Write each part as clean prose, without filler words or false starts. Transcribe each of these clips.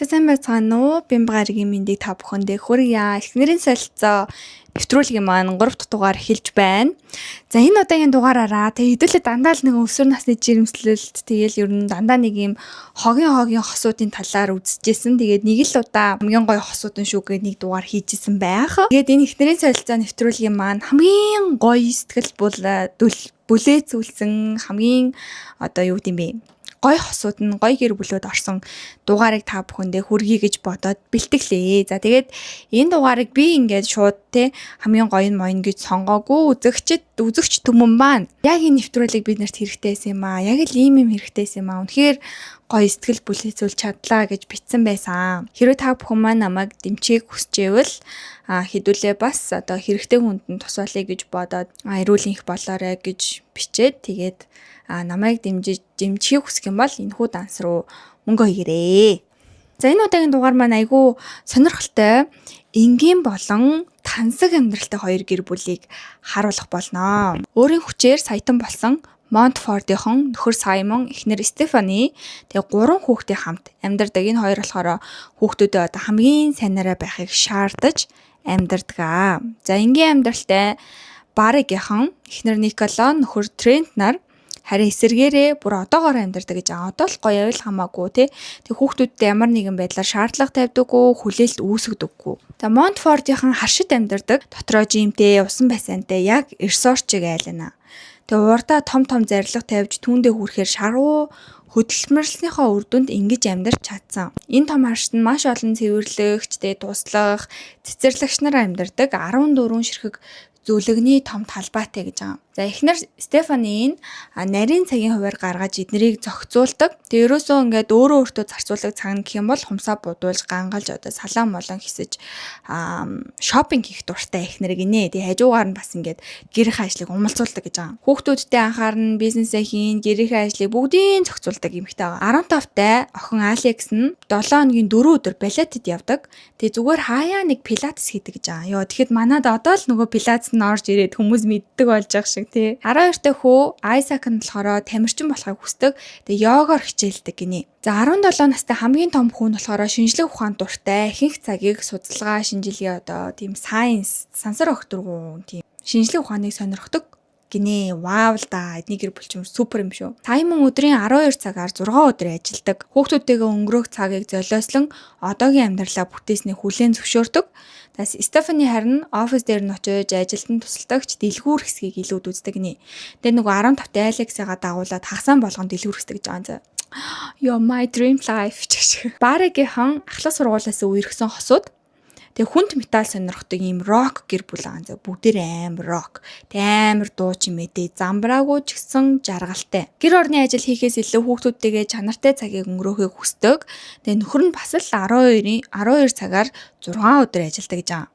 Сайн байцгаана уу? Бямбагаргийн мэндийг та бүхэндээ хүргье. Эхнэрийн солилцоо нэвтрүүлгийн маань 3 дахь дугаар эхэлж байна. За энэ удаагийн дугаараараа хэдүүлээ дандаа л нэг өсвөр насны жирэмслэлт тэгэл ер нь дандаа нэг юм хогийн хосуудын талаар үзчихсэн. Тэгээд нэг л удаа хамгийн гоё хосуудын шүүгээ нэг дугаар хийжсэн байх. Тэгээд энэ эхнэрийн солилцоо нэвтрүүлгийн маань хамгийн гоё сэтгэл бүлээцүүлсэн хамгийн одоо юу гэдэм бэ? Гой хосууд нь гой гэр бүлүүд орсон дугаарыг та бүхэндээ хүргэе гэж бодоод бэлтгэлээ. За тэгээд энэ дугаарыг би ингээд шууд хамгийн гоё нь моён гэж сонгоогүй үзэгч түмэн маань яг энэ нэвтрүүлгийг биднэрт хэрэгтэй байсан юм аа. Яг л ийм юм хэрэгтэй байсан юм аа. Үнэхээр гоё сэтгэл бүлээцүүл чадлаа гэж бичсэн байсан. Хэрвээ та бүхэн маань намайг дэмжих хүсчээвэл хэдүүлээ бас одоо хэрэгтэй хүнд нь тусаалъя гэж бодоод эрүүл энх болоорой гэж бичээд тэгээд намайг дэмжих хүсэх юм бол энэхүү данс руу мөнгө хийгээрэй. За энэ удаагийн дугаар маань айгүй сонирхолтой энгийн болон тансаг амьдралтай хоёр гэр бүлийг харуулах болно. Өөрийн хүчээр саятан болсон Монтфордынхон нөхөр Саймон, эхнэр Стефани тэгээ 3 хүүхдээ хамт амьдардаг. Энэ хоёр болохоор хүүхдүүдээ одоо хамгийн сайнараа байхыг шаардаж амьдардаг. За энгийн амьдралтай Барыгийнхан эхнэр Николо, нөхөр Трент нар харин эсэргээрээ бүр одоогоор амьдардаг гэж одоо л гоё авил хамаагүй тэг хүүхдүүдтэй ямар нэгэн байдлаар шаардлага тавьдаггүй, хүлээлт үүсгдэггүй. За Монтфордийнхан харшид амьдардаг, дотроо жимтэй, усан бассейнтэй яг ресортчиг айлна. Тэгээ урдаа том зарилга тавьж түүндээ хүрэхээр шаргуу хөдөлмөрлснийхөө үр дүнд ингэж амьдарч чадсан. Энэ том харшид нь маш олон цэвэрлэгч, туслах, цэцэрлэгч нар амьдардаг 14 ширхэг зүлэгний том талбайтай гэж байгаа. За эхнэр Стефани нарийн цагийн хуваар гаргаж эднэрийг зохицуулдаг. Тэгээ ерөөсөө ингээд өөртөө зарцуулдаг цаг нь гэх юм бол хумсаа будуулж гангалж одоо салаан молон хийсэж шопинг хийх дуртай эхнэр гинэ. Тэгээ хажуугаар нь бас ингээд гэрийн ажлыг умалцуулдаг гэж байгаа. Хүүхдүүдтэй анхаарна, бизнесээ хийн, гэрийн ажлыг бүгдийг зохицуулдаг эмэгтэй байгаа. 15-тай охин Алекс нь 7 хоногийн 4 өдөр балетад явдаг. Тэгээ зүгээр хаяа нэг пилатес хийдэг гэж байгаа. Йоо тэгэхэд манад одоо л нөгөө пилатес нь орж ирээд хүмүүс мэддэг болж байгаа шиг тий. 12-тай хүү Айсак нь болохоор тамирчин болохыг хүсдэг. Тэгээ йогоор хичээлдэг гинэ. За 17 настай хамгийн том хүү нь болохоор шинжлэх ухаанд дуртай. Ихэнх цагийг судалгаа, шинжилгээ одоо тийм сансар өгтөргүүн тийм шинжлэх ухааныг сонирхдог гинэ. Вау л да. Эдний гэр бүлчмөр супер юм шүү. Саймон өдрийн 12 цагаар 6 өдөр ажилладаг. Хүүхдүүдтэйгээ өнгөрөх цагийг золиослон одоогийн амьдралаа бүтээснээ хүлээн зөвшөөрдөг. Тас Стефани харин офис дээр нь очиж ажилтан тусалдагч дэлгүүр хэсгийг илүүд үздэг нэ. Тэгээ нөгөө 15-тай Алексигаа дагуулад хагасаан болгон дэлгүүр хэсэг гэж байгаа юм. Yo my dream life гэх. Барыгийнхан ахлах сургуулиас үерхсэн хосууд тэгээ хүнд металл сонирхдаг ийм рок гэр бүл байгаа. Бүгдээр амар рок. Тэгээ амар дуу чимээдээ замбраагүй ч гэсэн жаргалтай. Гэр орны ажил хийхээс илүү хүүхдүүдтэйгээ чанартай цагийг өнгөрөөхийг хүсдэг. Тэгээ нөхөр нь бас л 12 цагаар 6 өдөр ажилладаг гэж байгаа.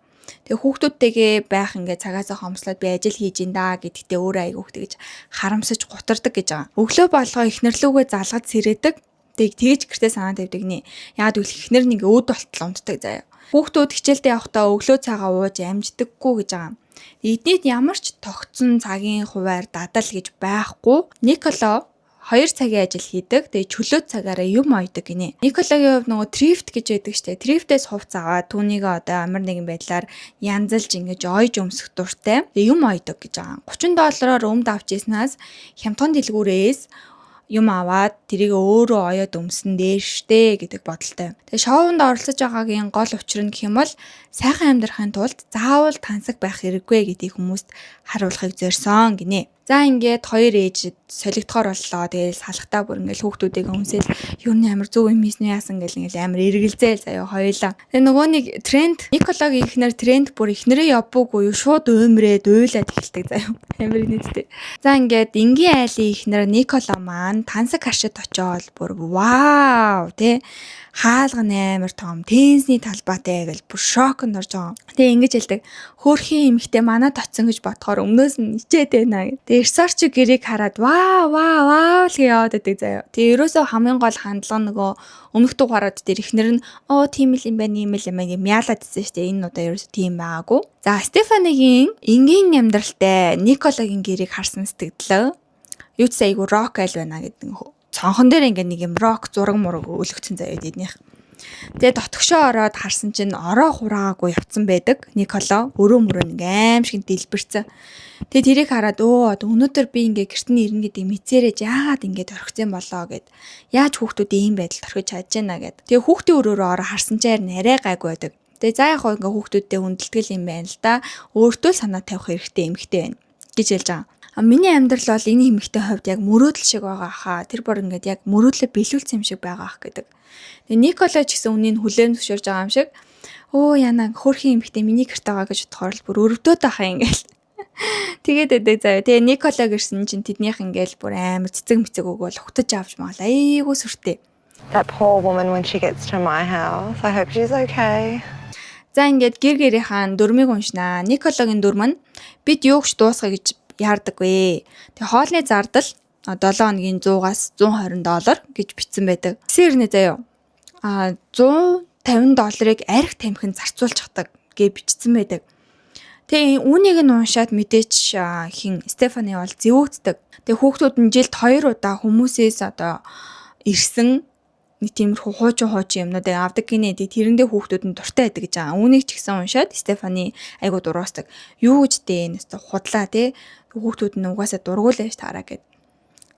Тэгээ хүүхдүүдтэйгээ байх ингээд цагаасаа хомслоод би ажил хийж ин да гэдэгтээ өөрөө аяг хөөхтэй гэж харамсаж гутардаг гэж байгаа. Өглөө болгоо эхнэрлүүгээ залгаж сэрээдэг. Тэгж гэртээ санаа тавьдаг нэ. Яагаад гэвэл эхнэр нэг өөд болтол унтдаг заяа. Хүүхдүүд хичээлдээ явахдаа өглөө цагаа ууж амждаггүй гэж байгаа. Эднийд ямар ч тогтсон цагийн хуваар дадал гэж байхгүй. Николо 2 цагийн ажил хийдэг. Тэгээ чөлөө цагаараа юм ойдог гинэ. Никологийн хувьд нөгөө трифт гэж байдаг штэ. Трифтээс хувц аваад түүнийг одоо амар нэгэн байдлаар янзалж ингэж ойж өмсөх дуртай. Тэгээ юм ойдог гэж байгаа. $30 өмд авч ийснаас хямдхан дэлгүүрээс юм аваад тэрийг өөрөө оёод өмсөн дээр штэ гэдэг бодолтой. Тэгээ шоунд оролцож байгаагийн гол учир нь гэх юм бол сайхан амьдрахын тулд заавал тансаг байх хэрэггүй гэдгийг хүмүүст харуулахыг зорьсон гинэ. За ингээд хоёр ээж солигдохоор боллоо. Тэгээл салхтаа бүр ингээд хүүхдүүдийг өмсөөл юу н амар зөв юм хийсэн яасан гэл ингээд амар эргэлзээл заяа хоёлаа. Тэгээ нөгөө нэг Трент Никологийн ихнэр Трент бүр ихнэрээ явбуугүй юу шууд уймрээд уйлаад эхэлдэг заяа. Амар нийтдээ. За ингээд энгийн айлын ихнэр Николо маань тансаг харшид очоод бүр вау тий хаалган амар том тенсний талбайтай гэл бүр шокнд орж байгаа. Тэгээ ингэж хэлдэг. Хөөрхийн эмэгтэй манад очсон гэж бодохоор өмнөөс нь ичээд байна. Тэгээ ресорч гэрийг хараад вау л яваад байдаг заяа. Тэгээ ерөөсөө хамгийн гол хандлага нөгөө өмнөх дугаарууд дээр ихнэр нь тийм л юм байна, ийм л юм аа мяалаад ирсэн шүү дээ. Энэ удаа ерөөсөө тийм байгаагүй. За Стефанигийн энгийн амьдралтай Никологийн гэрийг харсан сэтгэлээ. Юу ч айгу рок айл байна гэдэг цонхон дээр ингээ нэг юм рок зураг мураг өлгцэн заяа эднийх. Тэгээ дотгошоо ороод харсан чинь ороо хураагаагүй явцсан байдаг. Николо өрөө мөрөө нэг аим шиг дэлбэрсэн. Тэгээ тэрийг хараад өнөөдөр би ингээ гэрт нь ирнэ гэдэг мэдсээрэж яагаад ингээд орхицсан болоо гэд. Яаж хүүхдүүд ийм байдалд орхиж чадж байна гэд. Тэгээ хүүхдийн өрөөрөө ороо харсан чинь арай гайгүй байдаг. Тэгээ за яг ингээ хүүхдүүдтэй хүндэлтгэл юм байна л да. Өөртөө санаа тавих хэрэгтэй эмэгтэй байна гэж хэлж байгаа. Миний амьдрал бол энэ эмэгтэй хувьд яг мөрөөдөл шиг байгаа хаа. Тэр бүр ингээд яг мөрөөдлөө биелүүлсэн юм шиг байгаа ах гэдэг. Тэгээ Николо ч гэсэн үнийг хүлээн зөвшөөрж байгаа юм шиг. Яна хөөрхийн эмэгтэй миний гэрт байгаа гэж бодохоор л бүр өрөвдөөд ахаа ингээл. Тэгээд эдэг заяа. Тэгээ Николо гэрсэн чинь тэднийх ингээл бүр амар цэцэг мэцэг өгөөл ухтаж авч маал. Айгуу сүртэй. That poor woman when she gets to my house. I hope she's okay. За ингээд гэр гэрийнхаа дүрмийг уншнаа. Никологийн дүрм нь бид юугч дуусгая гэж яардаггүй. Тэгээ хоолны зардал 7 хоногийн 100-аас $120 гэж бичсэн байдаг. Сэрнэ заяа. $150 арх тамхинд зарцуулж чаддаг гэж бичсэн байдаг. Тэгээ үүнийг нь уншаад мэдээч хин Стефани бол зэвүүцдэг. Тэгээ хүүхдүүд нь жилд 2 удаа хүмүүсээс ирсэн нэг тиймэрхүү хуучин юмнуудыг авдаг гинэ. Тэрэндээ хүүхдүүд нь дуртай байдаг гэж байгаа. Үүнийг ч гэсэн уншаад Стефани айгуу дураасдаг. Юу гэж дээ нэстэ худлаа те. Хүүхдүүд нь угаасаа дургуулж таараа гэд.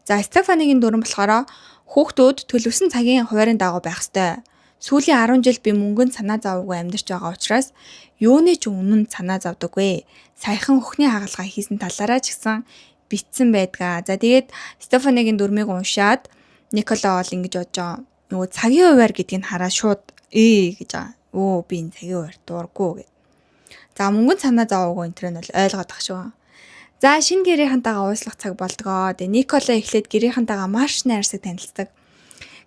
За Стефанигийн дүрэн болохоор хүүхдүүд төлөвсөн цагийн хуваарийн дагуу байх ёстой. Сүүлийн 10 жил би мөнгөнд санаа зовоогүй амьдарч байгаа учраас юуны ч өмнө санаа зовдөггүй. Саяхан өхний хагалгаа хийсэн талаараа ч гэсэн битсэн байдгаа. За тэгээд Стефанигийн дүрмийг уншаад Николо бол ингэж бодож байгаа. Нөгөө цагийн хуваар гэдгийг хараад шууд гэж байгаа. Би энэ цагийн хуваар дуургүй гэд. За мөнгөнд санаа зовоогүй энэ нь бол ойлгоод ах шүү. За шинэ гэрийнхантайгаа ууслах цаг болдгоо. Тэгээ Николо эхлээд гэрийнхантайгаа маш найрсаг танилцдаг.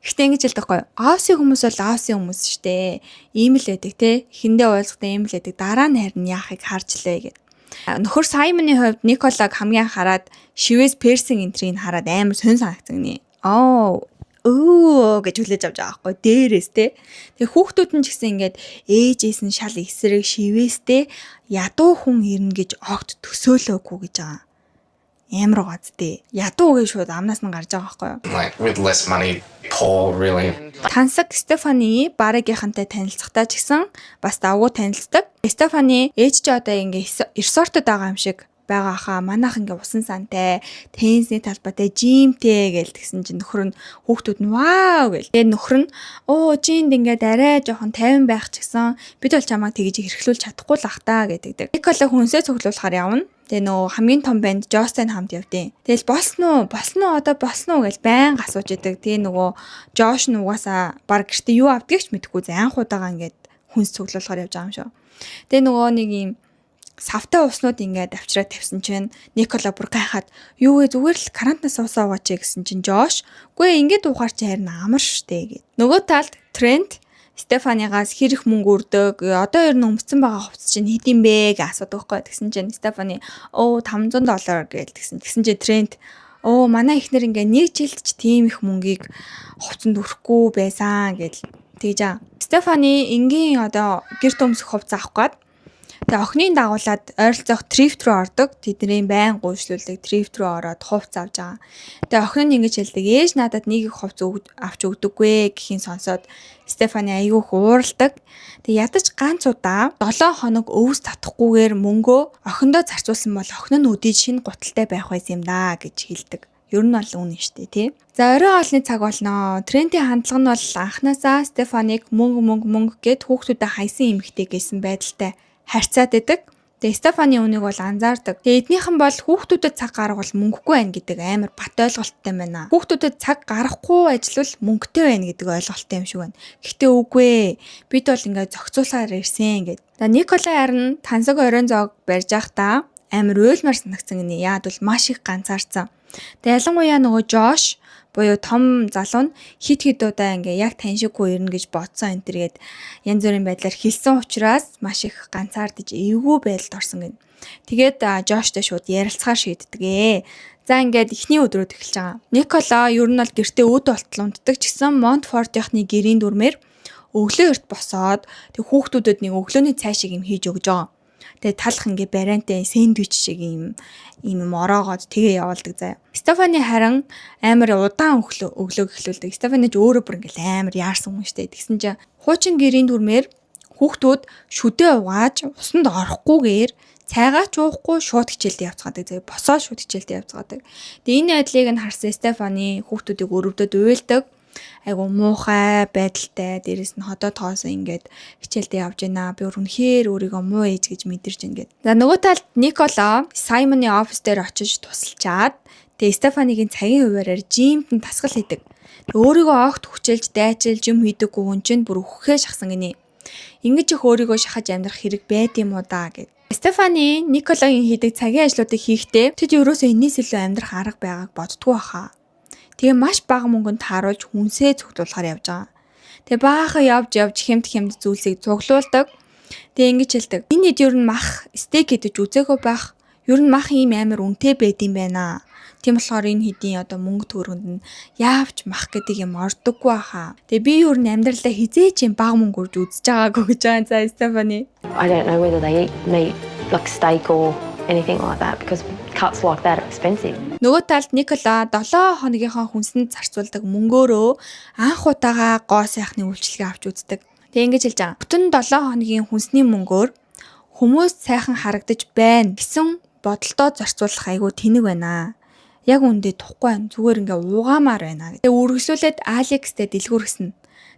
Гэхдээ ингэж хэлдэг байхгүй. Аавсын хүмүүс бол аавсын хүмүүс штэ. Ийм л байдаг те. Эхэндээ уулзахдаа ийм л байдаг. Дараа нь харин яахыг харжлаа гэд. Нөхөр Саймоны хувьд Николог хамгийн хараад шивээс персин энтрийг хараад амар сонь санагдсан гинэ. Гэж хүлээж авч байгаа байхгүй. Дээрээс те. Тэгээ хүүхдүүд нь ч гэсэн ингээд ээжээс нь шал эсрэг шивээстэй ядуу хүн ирнэ гэж огт төсөөлөөгүй гэж байгаа. Амар гоцтэй. Ядуу гэж шууд амнаас нь гарч байгаа байхгүй юу? Like with less money, poor really. Тансаг Стефани барыгийнхантай танилцахтаа ч гэсэн бас давгүй танилцдаг. Стефани ээж ч одоо ингээ ресортод байгаа юм шиг байгаа хаа. Манайх ингээ усан сантай, теннисний талбайтай, жимтэй гээл тэгсэн чинь нөхөр нь хүүхдүүд нь вау гээл. Тэгээ нөхөр нь жинд ингээд арай жоохон тайван байх ч гэсэн бид бол чамаа тэгж хэрхлүүлж чадахгүй л ах та гэдэг. Николо хүнсээ цуглуулахаар явна. Тэгээ нөгөө хамгийн том банд Жостай хамт явдیں۔ Тэгэл болсон уу гэж байн асууж идэг. Тэгээ нөгөө Жош нь угаасаа баг гэртээ юу авдгийг ч мэдэхгүй анх удаага ингээд хүнс цуглуулахаар явж байгаа юм шүү. Тэгээ нөгөө нэг юм савтай уснууд ингээд авчраад тавьсан чинь Николо бүр гайхаад юу вэ зүгээр л карантинаас усаа уугач гэсэн чинь Жош үгүй ингээд уухаар чи харин амар штэ гэд. Нөгөө талд Трент Стефанигаас хэрэг мөнгө өрдөг. Одоо ер нь өмцсөн байгаа хувцас чинь хэд юм бэ гэж асуудаг байхгүй. Тэгсэн чинь Стефани $500 гээл тэгсэн чинь Трент манай ихнэр ингээ нэг жилд ч тийм их мөнгийг хувцанд өрөхгүй байсан гэж тэгж аа. Стефани энгийн одоо гэрт өмсөх хувцас авах гээд тэгээ охины дагуулад ойролцоох трифт рүү ордог. Тэдний байн гүйцлүүлдэг трифт рүү ороод хувцас авч байгаа. Тэгээ охин нь ингэж хэлдэг. Ээж надад нэг их хувцас авч өгдөггүй гэхийн сонсоод Стефани айгүйх ууралдаг. Тэгээ ядаж ганц удаа 7 хоног өвс татахгүйгээр мөнгөө охиндоо зарцуулсан бол охин нь өдөө шинэ гуталтай байх байсан юм да гэж хэлдэг. Ер нь бол үнэн шүү дээ тий. За орой хоолны цаг болно. Трентийн хандлага нь бол анханасаа Стефаник мөнгө гэд хүүхдүүдэд хайсан эмэгтэй гэсэн байдалтай харьцаад байдаг. Тэгээ Стефани үнийг бол анзаардаг. Тэгээ эднийхэн бол хүүхдүүдэд цаг гаргавал мөнгөгүй байна гэдэг амар бат ойлголттой байна. Хүүхдүүдэд цаг гаргахгүй ажиллавал мөнгөтэй байна гэдэг ойлголттой юм шиг байна. Гэхдээ үгүй ээ. Бид бол ингээд зохицуулсаар ирсэн гэд. За Николо харин тансаг оройн зоог барьж байхдаа амар уйлмар санагцсан гинэ. Яад бол маш их ганцаарсан. Тэгээ ялангуяа нөгөө Жош буюу том залуу нь хит удаа ингээ яг таньшиггүй ирнэ гэж бодсон энэ төргээд янз бүрийн байдлаар хэлсэн учраас маш их ганцаардж эвгүй байдалд орсон гин. Тэгээд Жоштой шууд ярилцахаар шийддэг. За ингээд эхний өдрүүд эхэлж байгаа. Николо ер нь бол гэртээ өд болтол унтдаг ч гэсэн Монтфортийнхны гэрийн дүрмээр өглөө эрт босоод тэг хүүхдүүдэд нэг өглөөний цай шиг юм хийж өгж байгаа. Тэгээ талах ингээ бариантай сэндвич шиг юм ороогоод тэгээ явуулдаг заяа. Стефани харин амар удаан өглөө эхлүүлдэг. Стефани ч өөрөө бүр ингээл амар яарсан хүн штэ. Тэгсэн чинь хуучин гэрийн дүрмээр хүүхдүүд шүдээ угааж усанд орохгүйгээр цайгаа ч уухгүй шууд хичээлдээ явцгаадаг заяа. Босоо шууд хичээлдээ явцгаадаг. Тэгээ энэ байдлыг нь харсан Стефани хүүхдүүдийг өрөвдөд уйлдаг. Айгу муухай байдалтай дээрэс нь ходоо тоосон ингээд хичээлдээ явж байна. Би үнэхээр өөрийгөө муу ээж гэж мэдэрч ингээд. За нөгөө талд Никола Саймоны офис дээр очиж тусалчаад тэгээ Стефанигийн цагийн хуваараар жимд нь тасгал хийдэг. Өөрийгөө огт хүчээлж дайчилж юм хийдэггүй хүн чинь бүр үххээ шахсан гинэ. Ингэж их өөрийгөө шахаж амьдрах хэрэг байд юм уу даа гэд. Стефани Николагийн хийдэг цагийн ажлуудыг хийхдээ тэд ерөөсөө энэс илүү амьдрах арга байгааг боддгоо хаа. Тэгээ маш бага мөнгөнд тааруулж хүнсээ цуглуулахаар явж байгаа. Тэгээ баахан явж хэмт зүйлсийг цуглуулдаг. Тэгээ ингэж хэлдэг. Энэ хэд ер нь мах стейк идэж үзээгүй байх. Ер нь мах ийм амар үнэтэй байд юм байна. Тийм болохоор энэ хэдийн одоо мөнгө төгрөгөнд нь яавч мах гэдэг юм ордоггүй хаа. Тэгээ би ер нь амьдралдаа хизээч юм бага мөнгө үрж үзэж байгаагүй гэж байгаа. За Стефани. I don't know whether they eat meat like steak or anything like that because cuts like that are expensive. Нөгөө талд Никола 7 хоногийнхаа хүнсэнд зарцуулдаг мөнгөөрөө анх удаага гоо сайхны үйлчлэгээ авч үздэг. Тэг ингэж хэлж байгаа. Бүтэн 7 хоногийн хүнсний мөнгөөр хүмүүс сайхан харагдаж байна гэсэн бодолтой зарцуулах айгүй тэнэг байна. Яг үндэ тухгүй байна. Зүгээр ингээ уугаамаар байна. Тэгээ үргэлжлүүлээд Алекстэй дэлгүүргэсэн.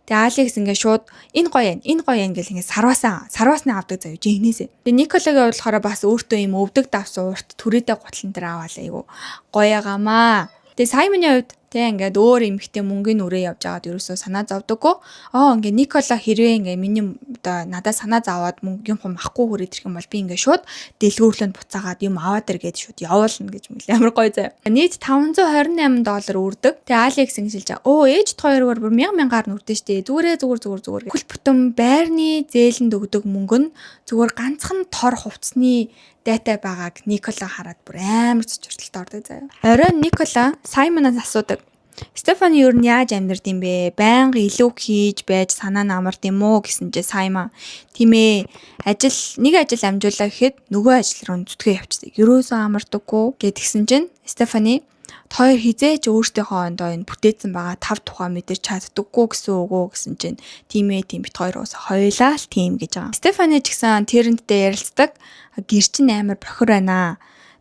Тэгээ Алекс ингээ шууд энэ гоё гэл ингээ сарваасны авдаг заяа жигнэсээ. Тэгээ Николагийн бодлохоор бас өөртөө юм өвдөг давсан урт түрээдээ гутлан дээр аваалаа айгу гоёгамаа. Тэгээ Саймоны хувьд тэг ингээд өөр эмхтэй мөнгөний үрээ явж байгаад ерөөсөө санаа зовдөггүй. Ингээ Никола хэрвээ ингээ миний одоо надад санаа зовоод мөнгөний хум ахгүй хүрээд ирэх юм бол би ингээ шууд дэлгүүрлөнд буцаагаад юм аваад иргээд шууд явуулна гэж мэл амар гоё заяа. Нийт $528 үрдэг. Тэгээ Алекс ингэж хэлж байгаа. Ээжт хоёроор бүр 1000-аар нь үрдэн штэ. Зүгээр. Хөл бүтэн байрны зээлэнд өгдөг мөнгө нь зүгээр ганцхан тор хувцсны дайтай байгааг Никола хараад бүр амар цочролтой ордог заяа. Оройн Никола Саймоноос асуудаг. Стефани юу н яаж амьдрд юм бэ? Байнга илүү хийж байж санаа намард юм уу гэсэн чи Саймон тийм ээ. Нэг ажил амжуулаа гэхэд нөгөө ажил руу зүтгээ явчихдаг. Ерөөсөө амардаггүй гэдгсэн чинь Стефани хоёр хизээч өөртөөхөө ондоо энэ бүтээсэн байгаа 5 тухай мэдэрч чаддаггүй гэсэн үг үү гэсэн чинь тийм ээ тийм бит хоёр уус хоёлаа л тийм гэж байгаа. Стефани ч гэсэн тэрнтэй ярилцдаг. Гэр чинь амар бохор байна.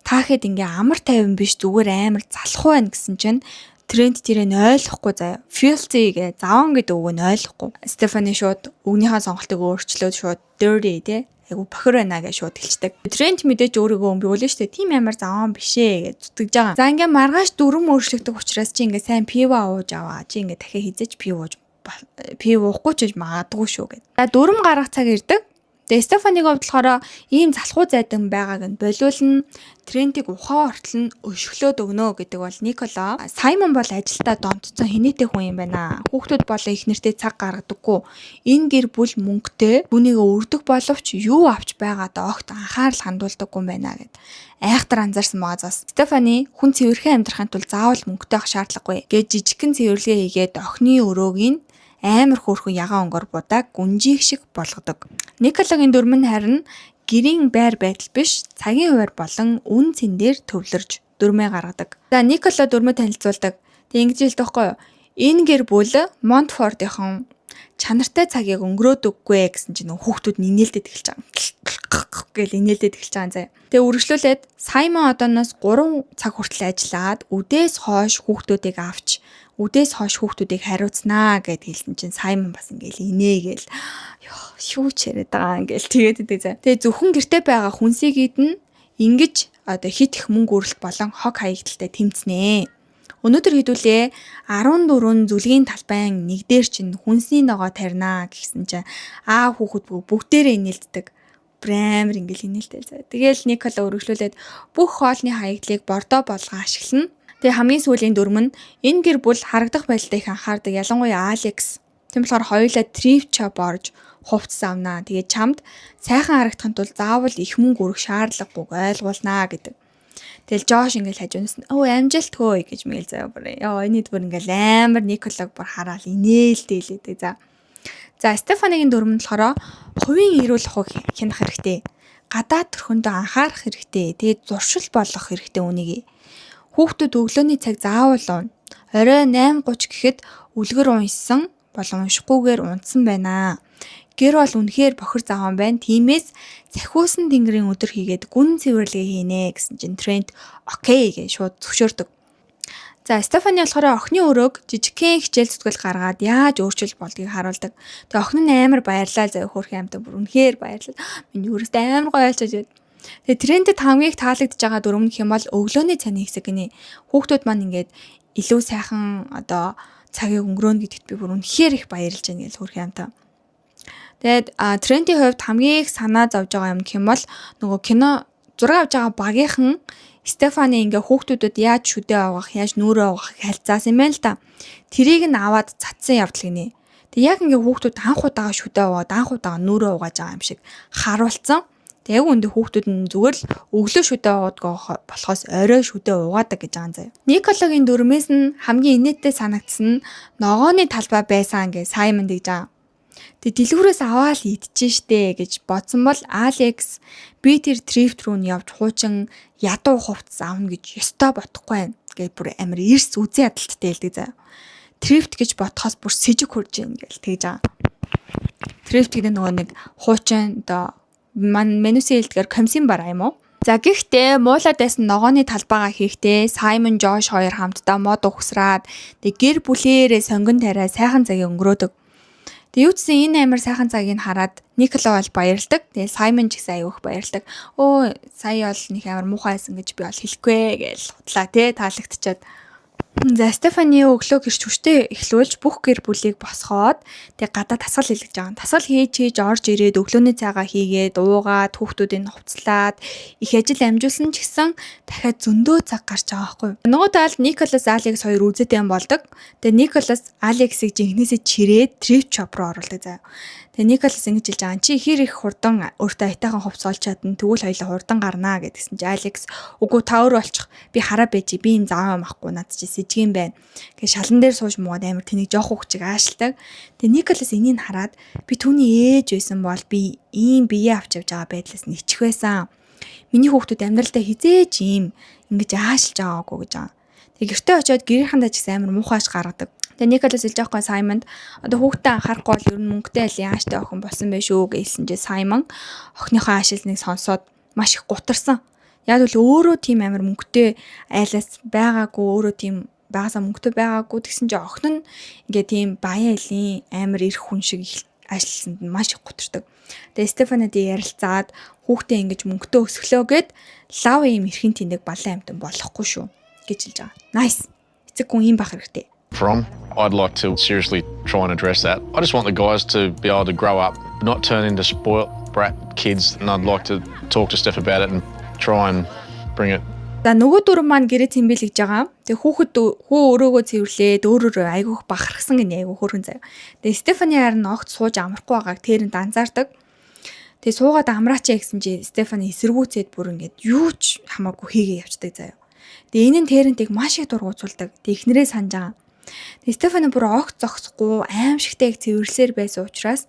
Та хэд ингээ амар тайван биш зүгээр амар залах байна гэсэн чинь тренд тэрийг ойлгохгүй заяа. Filthy гэ заван гэдэг үг нь ойлгохгүй. Стефани шууд үгнийхээ сонголтыг өөрчлөөд шууд dirty тий айгу бохор байна гэж шууд хэлчихдэг. Тренд мэдээж өөрийгөө өмбөлөө штэ. Тийм амар заван бишээ гэж зүтгэж байгаа. За ингээ маргааш дүрм өөрчлөгдөх учраас чи ингээ сайн пива ууж аваа. Чи ингээ дахиад хизэж пив уухгүй ч магадгүй шүү гэд. За дүрм гарах цаг ирдэг. Тэгээ Стефанигийн хувьд болохоор ийм залхуу зайдан байгааг нь болиулна, трендийг ухаа ортол нь өшгөлөөд өгнө гэдэг бол Никола. Саймон бол ажилдаа донтцсон хинээтэй хүн юм байна. Хүүхдүүд болон их нэртэй цаг гаргадаггүй. Энэ гэр бүл мөнгөтэй түүнийг өрдөг боловч юу авч байгаадаа огт анхаарал хандуулдаггүй юм байна гэд айхтар анзаарсан магазаас. Стефани хүн цэвэрхэн амьдрахын тулд заавал мөнгөтэй авах шаардлагагүй гэж жижигхэн цэвэрлэгээ хийгээд охины өрөөг нь амар хөөрхөн ягаан онгор будааг гүнжиг шиг болгодог. Николагийн дүрм нь харин гэрийн байр байдал биш, цагийн хуваар болон үн цэн дээр төвлөрж дүрмээ гаргадаг. За Никола дүрмээ танилцуулдаг. Тэг ингэж хэлдэг байхгүй юу? Энэ гэр бүл Монтфордын чанартай цагийг өнгөрөөдөггүй гэсэн чинь хүүхдүүд нь инээлдэд эхэлж байгаа. Гэл инээлдэд эхэлж байгаа заяа. Тэгээ үргэлжлүүлээд Саймон одооноос 3 цаг хүртэл ажиллаад үдээс хойш хүүхдүүдийг авч үдээс хойш хүүхдүүдийг хариуцнаа гэд хэлсэн чинь Саймон бас ингээл инээгээл юу ч яриад байгаа ингээл тэгээд идэг заа. Тэгээ зөвхөн гэрте байгаа хүнсийг идэн ингэж одоо хит их мөнгө өрөлт болон хог хаягдaltaй тэмцнэ. Өнөөдөр хэдүүлээ 14 зүлгийн талбайн нэгдэр чинь хүнсний ногоо тарина гэсэн чинь хүүхэд бүгдээрээ инээлддэг. Амар ингээл инээлтэй заа. Тэгээл Никола өргөжлүүлээд бүх хоолны хаягдлыг бордоо болгон ашиглана. Тэгээ хамгийн сүүлийн дүрм нь энэ гэр бүл харагдах байдалтай их анхаардаг. Ялангуяа Алекс. Тийм болохоор хоёулаа трip chop орж хувцас авнаа. Тэгээ чамд сайхан харагдахын тулд заавал их мөнгө өрөх шаардлагагүй ойлгуулнаа гэдэг. Тэгэл Жош ингээл хажуунаас нь амжилт хөөе гэж мэйл заяа бүр. Энэд бүр ингээл амар Николаг бүр хараал инээлтэй лээдэг. За Стефанигийн дүрм нь болохоор хувийн эрүүл ухааг хянах хэрэгтэй. гадаад төрхөндөө анхаарах хэрэгтэй. Тэгээд зуршил болгох хэрэгтэй үнийг. Хүүхдүүд өглөөний цаг заавал уун. Орой 8:30 гэхэд үлгэр уншсан болон уншихгүйгээр унтсан байна. Гэр бол үнэхээр бохир заван байна. Тиймээс захиусан тэнгэрийн өдөр хийгээд гүн цэвэрлэгээ хийнэ гэсэн чинь Трент окей гэж шууд зөвшөөрдөг. За Стефани болохоор охины өрөөг жижигхэн хичээл зүтгэл гаргаад яаж өөрчилж болдгийг харуулдаг. Тэгээ охин нь амар баярлаа заяа хөөрхөн амтаа бүр үнэхээр баярлал. Миний өрөөсөө амар гоё альчаж байна. Тэгээ Трентэд хамгийн их таалагдж байгаа дүрм гэх юм бол өглөөний цайны хэсэг гинэ. Хүүхдүүд маань ингээд илүү сайхан одоо цагийг өнгөрөөнө гэдэгт би бүр үнэхээр их баярлж байна гэж хөөрхөн амтаа. Тэгээд Трентийн хувьд хамгийн их санаа зовж байгаа юм гэх юм бол нөгөө кино зураг авж байгаа багийнхан Стефани ингээ хүүхдүүдэд яаж шүдээ авах, яаж нүүрээ авах хэлцаасан юм байна л да. Тэрийг нь аваад цацсан явдал гинэ. Тэг яг ингээ хүүхдүүд анх удаага шүдээ аваад анх удаага нүүрээ угааж байгаа юм шиг харуулсан. Тэг яг үндэ хүүхдүүд нь зүгээр л өглөө шүдээ аваад болохоос орой шүдээ угаадаг гэж байгаа юм заяа. Николагийн дүрмээс нь хамгийн инээдтэй санагдсан нь ногооны талбай байсан гэж Саймонд гэж байгаа. Тэг дэлгүүрээс аваад идчихэн штэ гэж бодсон бол Алекс би тэр трифт рүү нь явж хуучин ядуу хувцас авна гэж ёстой бодохгүй байна гэж бүр амар эрс үзэн ядалттай хэлдэг заа. Трифт гэж бодохоос бүр сэжиг хурж ийн гэж тэгж байгаа. Трифт гэдэг нөгөө нэг хуучин одоо менюсийн хэлдгээр комиссийн бараа юм уу? За гэхдээ муулаад байсан ногооны талбайгаа хийхдээ Саймон Жош хоёр хамтдаа мод ухсраад тэг гэр бүлээрээ сонгон тариа сайхан цагийг өнгөрөөдөг. Тэг юу ч гэсэн энэ амар сайхан цагийг хараад Никола бол баярлдаг. Тэгээ Саймон ч гэсэн аяух баярлдаг. Өө сая бол нэг амар муухай байсан гэж би бол хэлэхгүй гэж худлаа те таалагдчихад. За Стефани өглөө гэрч хүчтэй эхлүүлж бүх гэр бүлийг босгоод тэг гадаа тасгал хийлгэж байгаа. Тасгал хийж орж ирээд өглөөний цайгаа хийгээд уугаад хүүхдүүдийг хувцлаад их ажил амжуулсан ч гэсэн дахиад зөндөө цаг гарч байгаа байхгүй. Нөгөө талд Николас Алекс хоёр үзэтэй юм болдог. Тэгээ Николас Алексийг жинхнээсээ чирээд трip shop руу оруулдаг заа. Тэгээ Николас ингэж хэлж байгаа. Чи хэр их хурдан өөртөө айтайхан хувц олж чадна. Тэгвэл хоёлаа хурдан гарнаа гэдгсэн чи Алекс үгүй та өөрөө олчих. Би хараа байж би энэ зааваа махгүй над чи сэжгэн байна. Гэ шалан дээр сууж муугаад амар тэнийг жоох хөвчиг аашилдаг. Тэгээ Николас энийг хараад би түүний ээж байсан бол би ийм бие авч явж байгаа байдлаас нэчих байсан. Миний хүүхдүүд амьдралдаа хизээж ийм ингэж аашилж байгаагүй гэж байгаа. Тэгээ гэртээ очиод гэрийнхэндээ ч гэсэн амар муухайш гаргадаг. Тэгээ Николас хэлж байгаа Саймонд одоо хүүхдээ анхаарахгүй бол ер нь мөнгөтэй айлын ааштай охин болсон байх шүү гэсэн чинь Саймон охиныхоо аашилсныг сонсоод маш их гутарсан. Яг л өөрөө тийм амар мөнгөтэй айлаас байгаагүй өөрөө тийм багасаа мөнгөтэй байгаагүй тэгсэн чинь охин нь ингээ тийм баян айлын амар их хүн шиг ажилласанд маш их гутардаг. Тэгээ Стефанид ярилцаад хүүхдээ ингэж мөнгөтэй өсгөлөө гэд лав ийм эрхэн тэнэг балан амтан болохгүй шүү гэж хэлж байгаа. Nice. Эцэг хүн ийм бах хэрэгтэй. From, I'd like to seriously try and address that. I just want the guys to be able to grow up, not turn into spoilt brat kids, and I'd like to talk to Steph about it and try and bring it. За нөгөө дүр маань гэрээ цэмбэлж байгаа. Тэгээ хүүхэд хөө өрөөгөө цэвэрлээд өөрөөрөө айгүйх бахархсан гинэ айгүй хөргөн заяа. Тэгээ Стефани харин огт сууж амрахгүй байгааг тэрэнд анзаардаг. Тэгээ суугаад амраач гэсэн чи Стефани эсэргүүцээд бүр ингээд юу ч хамаагүй хийгээ явцдаг заяа. Тэгээ энэ нь тэрэнтийг маш их дургуутсуулдаг. Тэгээ эхнэрээ санаж байгаа. Тэгээ Стефани бүр огт зогсохгүй аимшигтай их цэвэрлсээр байсан учраас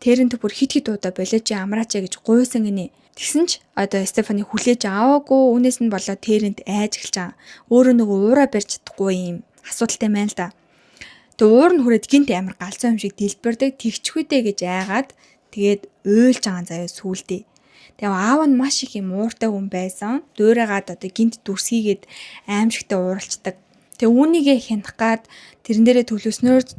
тэрэнт бүр хит хит удаа болооч амраач гэж гуйсан гинэ. Тэгсэн ч одоо Стефани хүлээж аваагүй үүнээс нь болоод тэрэнт айж эхэлж байгаа. Өөрөө нөгөө уураа барьж чадахгүй юм асуудалтай байна л да. Тэгээ уур нь хүрээд гинт амар галзуу юм шиг дэлбэрдэг тэгчхүйдээ гэж айгаад тэгээд уйлж байгаа заяа сүулдэ. Тэгээ аав нь маш их юм ууртай хүн байсан. Дуурайгаад одоо гинт дүрсгийгээд аимшигтай ууралцдаг. Тэгээ үүнийгээ хянах гад тэрэн дээрээ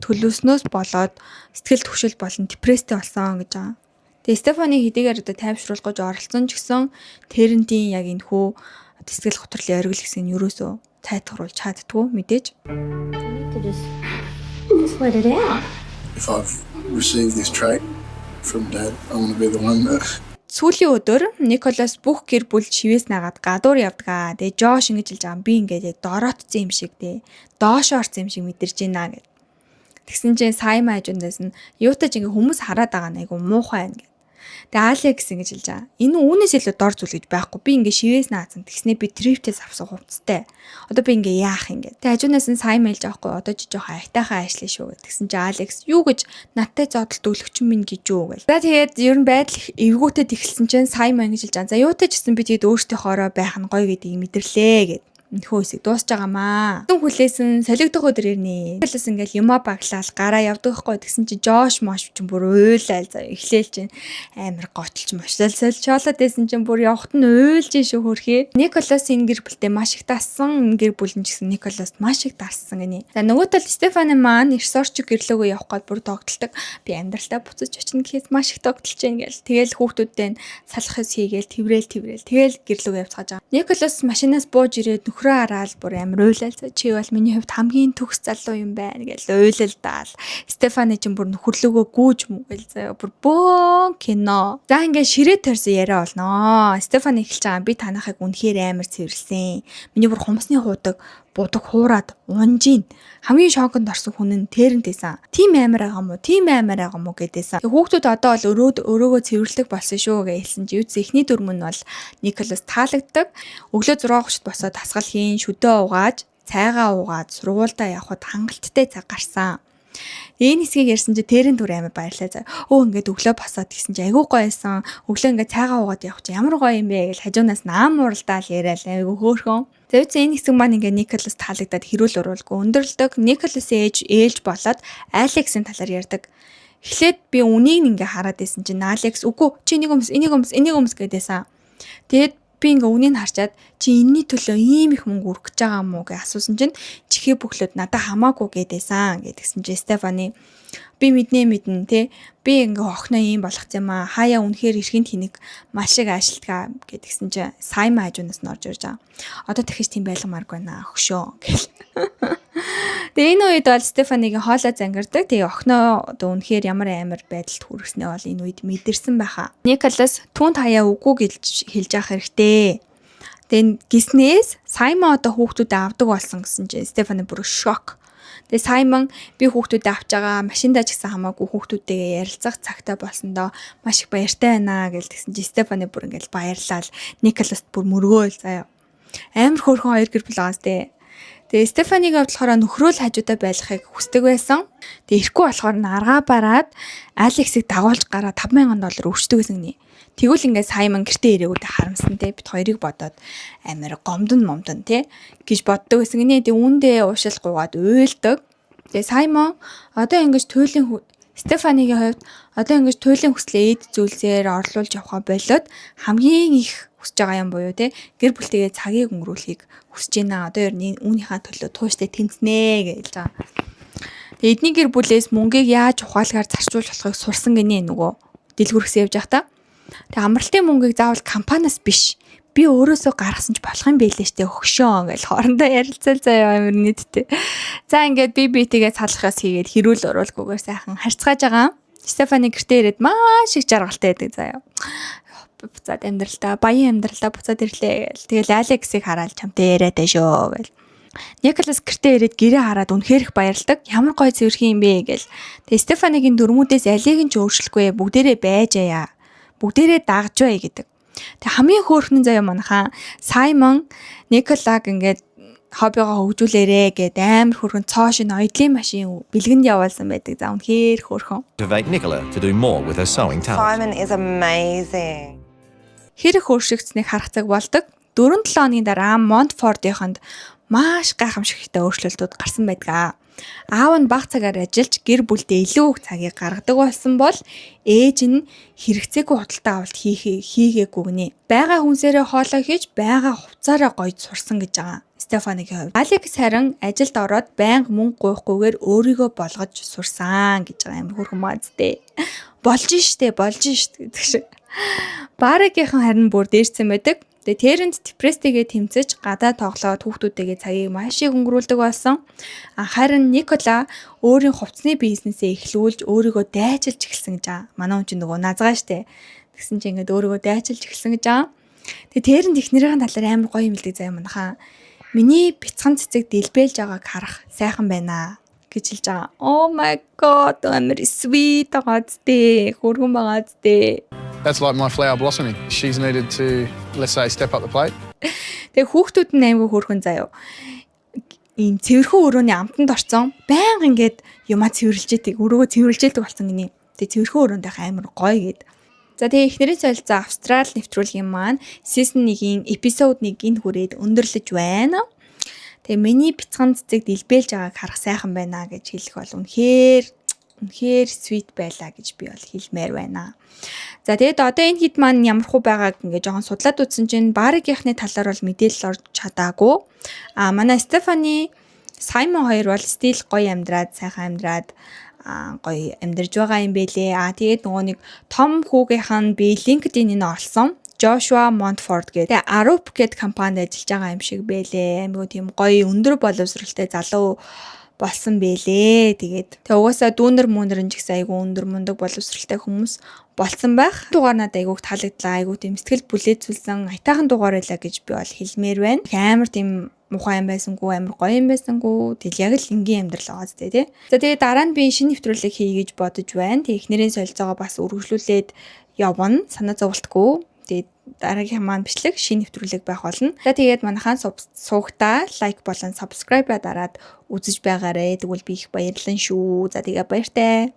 төлөвснөөс болоод сэтгэл түгшил болон депресстэй болсон гэж байгаа. Тэгээ Стефани хэдийгээр одоо тайвшруулах гэж оролцсон ч гэсэн тэрэнтийн яг энэ хөө сэтгэл готрлын оргил гэсэн нь ерөөсөө тайтгаруулж чаддгүй мэдээж. Just let it out. If I've received this trait from Dad, I want to be the one that Сүүлийн өдөр Николас бүх гэр бүл чивээс нагаад гадуур явдгаа. Тэгээ Жош ингэж хэлж байгаа. Би ингээд дороотцсон юм шиг дээ. Доошоо орсон юм шиг мэдэрч байна гэд. Тэгсэн чинь Саймон хажуундаас нь юутаж ингээд хүмүүс хараад байгаа нэг муухай байна гэд. Тэгээ Алекс ингэж хэлж байгаа. Энэ үүнээс илүү дор зүйл гэж байхгүй. Би ингээ шивээс наазан тэгснээ би трифтээс авсан хувцастай. Одоо би ингээ яах юм гээд. Тэгээ хажуунаас нь сайн мэлж авахгүй. Одоо чи жоохон айтайхан ажиллая шүү гэд. Тэгсэн чи Алекс юу гэж надтай зодтолт өглөгч минь гэж юу гээл. За тэгээд ер нь байдал эвгүүтэд эхэлсэн чинь сайн мэн гэж хэлж байгаа. За юутай ч гэсэн би тэгээд өөртөөхөөрөө байх нь гоё гэдгийг мэдэрлээ гэд. Нөхөө хэсэг дуусч байгаамаа. Хүн хүлээсэн солигдох өдөр ирнэ. Хэлээс ингээл юма баглал гараа явдаг хгүй тэгсэн чи Жош мош ч бүр уйлал заа эхлээл чинь амар готолч мошлол чолоод байсан чинь бүр явахт нь уйлж шүү хөрхий. Николас энэ гэр бүлтэй маш их дассан. Гэр бүлэн ч гэсэн Николас маш их дассан гинэ. За нөгөө тал Стефани маань их сорч гэрлөөгөө явах гээд бүр тогтолдог. Би амьдралдаа буцаж очино гэхээс маш их тогтолж гин гээл. Тэгэл хүүхдүүдтэй салахс хийгээл тэврээл. Тэгэл гэрлөөгөө явцгааж байгаа. Николас машинаас бууж ирээд нөхрөө хараад бүр амар уйлал чи бол миний хувьд хамгийн төгс залуу юм байна гэж уйлал даал. Стефани ч бүр нөхөрлөгөө гүүж мүгэл заяа бүр бөө кино. За ингээ ширээ төрсөн яриа болно. Стефани эхэлж байгаа би танахыг үнэхээр амар цэвэрлсэн. Миний бүр хумсны хуудаг будаг хуураад унжин. Хамгийн шоконд орсон хүн нь тэрнтэйсэн. Тим амар байгаа мó гэдээсэн. Хүүхдүүд одоо бол өөрөөгөө цэвэрлэх болсон шүү гэж хэлсэн чи юуц эхний дүрм нь бол Николас таалагддаг. Өглөө 6:30-д босоод тасгал хийн, шөдөө угааж, цайгаа угаад сургуультай явхад хангалттай цаг гарсан. Энэ хэсгийг ярьсан чи тэрэн түр амар баярлаа. Ингээд өглөө босоод гисэн чи айгүй гоёсэн. Өглөө ингээд цайгаа угаад явах чи ямар гоё юм бэ гэж хажуунаас наам уралдаал яриад айгүй хөөрхөн. Тэгвэл энэ хэсэг маань ингээд Николас таалагдаад хэрүүл уруулгүй өндөрлөдөг. Николасын ээлж болоод Алексийн талаар ярьдаг. Эхлээд би үнийг ингээ хараад байсан чинь Алекс үгүй чи энийг өмс гэдээсэн. Тэгэд би ингээ үнийг харчаад чи энэний төлөө ийм их мөнгө өргөж байгаа мó гэж асуусан чинь чихээ бүхлөд надад хамаагүй гэдээсэн гэдгсэн чи Стефани би мэднэ те би ингээ охиноо ийм болгох юм аа хаяа үнэхээр эрхийн тэнэг маш их ажилтгаа гэдгсэн чи Сайма хажуунаас нь орж ирж байгаа. Одоо дахиж тийм байлгамааргүй наа өгшөө гэл. Тэгээ энэ үед бол Стефанигийн хоолой зангирдаг. Тэгээ охиноо одоо үнэхээр ямар амар байдалд хүрэснээ бол энэ үед мэдэрсэн байхаа. Николас түүнд хаяа үгүй гэж хэлж явах хэрэгтэй. Тэгээ гиснээс Сайма одоо хүүхдүүдэд авдаг болсон гэсэн чинь Стефани бүр шок. Тэгээ Саймон би хүүхдүүдэд авч байгаа машиндаа ч гэсэн хамаагүй хүүхдүүдтэйгээ ярилцах цагтаа болсондоо маш их баяртай байна гэж тэгсэн чинь Стефани бүр ингээл баярлал. Николаст бүр мөргөөл заяа. Амар хөөрхөн хоёр гэр бүл байгаас тээ. Тэгээ Стефанигийн хувьд болохоор нөхрөө л хажуудаа байлгахыг хүсдэг байсан. Тэгээ ирэхгүй болохоор наргаа бараад Алексийг дагуулж гараад $5,000 өрчдөг гэсэн гинэ. Тэгвэл ингээд Саймон гэртээ ирээгүүтээ харамсан те бит хоёрыг бодоод амар гомдон те гэж боддог гэсэн гинэ. Тэгээ үүндээ уушилгуугаад уйлдаг. Тэгээ Саймон одоо ингэж туйлын Стефанигийн хувьд одоо ингэж туйлын хүслээ эд зүйлсээр орлуулж явахаа болоод хамгийн их хүсэж байгаа юм буюу те гэр бүлтэйгээ цагийг өнгөрүүлэхийг хүсэж байна. Одоо ер нь үүнийхээ төлөө тууштай тэмцнэ гэж байгаа. Тэгээ эдний гэр бүлээс мөнгийг яаж ухаалгаар зарцуулж болохыг сурсан гинэ нөгөө дэлгүрхсэн явж байхдаа. Тэгээ амралтын мөнгийг заавал компаниас биш би өөрөөсөө гаргасан ч болох юм байлээ штэ өгшөө гэж хоорондоо ярилцал заяа амар нийттэй. За ингээд битгээ салахаас хийгээд хэрүүл уруулгүйгээр сайхан харьцгааж байгаа. Стефани гэртээ ирээд маш их жаргалтай байдаг заяа. Буцаад амьдралдаа баян амьдралдаа буцаад ирлээ гэл. Тэгэл Алексийг хараад чамтай яриад шүү гэл. Николас гэртээ ирээд гэрээ хараад үнэхээр их баярлдаг. Ямар гоё цэвэрхэн юм бэ гэл. Тэгээ Стефанигийн дөрмүүдээс алийг нь ч өөрчлөхгүй бүгдээрээ байж аяа. Бүгдээрээ дагж бай гэдэг. Тэг хамгийн хөөрхөн заяа манайхаа Саймон Николаг ингээд хоббигоо хөгжүүлээрэ гэд амар хөөрхөн цоошин оёдлын машин бэлгэнд явуулсан байдаг. За үнэхээр хөөрхөн. Motivate Nicola to do more with her sewing talent. Simon is amazing. Хэрэг хөөршигдсэнийг харах цаг болдог. 4-7 хоногийн дараа Монтфордынхонд маш гайхамшигтай өөрчлөлтүүд гарсан байдаг. Аав нь бага цагаар ажиллаж гэр бүлдээ илүү их цагийг гаргадаг болсон бол ээж нь хэрэгцээгүй худалдаа авалт хийгээгүй гинэ. Бага хүнсээрээ хоолой хийж бага хувцаараа гойж сурсан гэж байгаа. Стефанигийн хувьд Алекс харин ажилд ороод байнга мөнгө гуйхгүйгээр өөрийгөө болгож сурсан гэж байгаа юм хөрхөн маадтэй. Болж штэ гэдэг шиг. Барагийнхан харин бүр дээрсэн байдаг. Тэгээ тэрэнд депресстэйгээ тэмцэж гадаа тоглоод хүүхдүүдтэйгээ цагийг маш их өнгөрүүлдэг болсон. Харин Никола өөрийн хувцсны бизнесээ эхлүүлж өөрийгөө дайчилж эхэлсэн гэж байгаа. Манай хүн чинь нөгөө назгаа штэ. Тэгсэн чинь ингээд өөрийгөө дайчилж эхэлсэн гэж байгаа. Тэгээ тэрэнд ихнэрийн талаар амар гоё юм хэлдэг заяа манайхаа. Миний бяцхан цэцэг дэлбэлж байгааг харах сайхан байна гэж хэлж байгаа. Oh my god, амар sweet байгаа зү. Хөргөн байгаа зү. That's like my flower blossoming. She's needed to, let's say, step up the plate. Тэгээ хүүхдүүд нь аймаг хөөрхөн заяо. Ийм цэвэрхэн өрөөний амтанд орцсон. Баян ингээд юмаа цэвэрлжээдэг, өрөөгөө цэвэрлжээдэг болсон гинэ. Тэгээ цэвэрхэн өрөөндөө амар гоё гэд. За тэгээ эхнэрийн солилцоо Австрали нэвтрүүлгийн маань season 1-ийн episode 1-ийг хүрээд өндөрлөж байна. Тэгээ миний бяцхан цэцэг дэлбэлж байгааг харах сайхан байна гэж хэлэх бол үнэхээр sweet байлаа гэж би бол хэлмээр байна. За тэгээд одоо энэ хит маань ямархуу байгааг ингээ жоохон судлаад үзсэн чинь Баригийнхны талаар бол мэдээлэл орж чадаагүй. Манай Стефани, Саймон хоёр бол стил гоё амьдраад, сайхан амьдраад гоё амьдарж байгаа юм бэлээ. Тэгээд нөгөө нэг том хүүгийнх нь би LinkedIn-ийг олсон. Joshua Montford гэдэг Arup гэдэг компанид ажиллаж байгаа юм шиг бэлээ. Амигүй тийм гоё өндөр боловсралтай залуу болсон бэлээ. Тэгээд угаасаа дүүнер мөнрэн ч гэсэн айгүй өндөр мундаг боловсралтай хүмүүс болсон байх. Дугаар надад айгүйг таалагдлаа. Айгүй тийм сэтгэл бүлээцүүлсэн аятайхан дугаар байлаа гэж би бол хэлмээр байна. Амар тийм мухай юм байсангүй, амар гоё юм байсангүй. Тэгэл яг л энгийн амьдрал байгаа зү тий. За тэгээд дараа нь би шинэ нэвтрүүлэг хийе гэж бодож байна. Тэг эхнэрийн солилцоогоо бас үргэлжлүүлээд явна. Санаа зовлтгүй. Тэгээд дараагийн маань бичлэг шинэ нэвтрүүлэг байх болно. За тэгээд манайхаа суугтаа лайк болон subscribe дараад үзэж байгаарэ. Тэгвэл би их баярлалаа шүү. За тэгээ баяртай.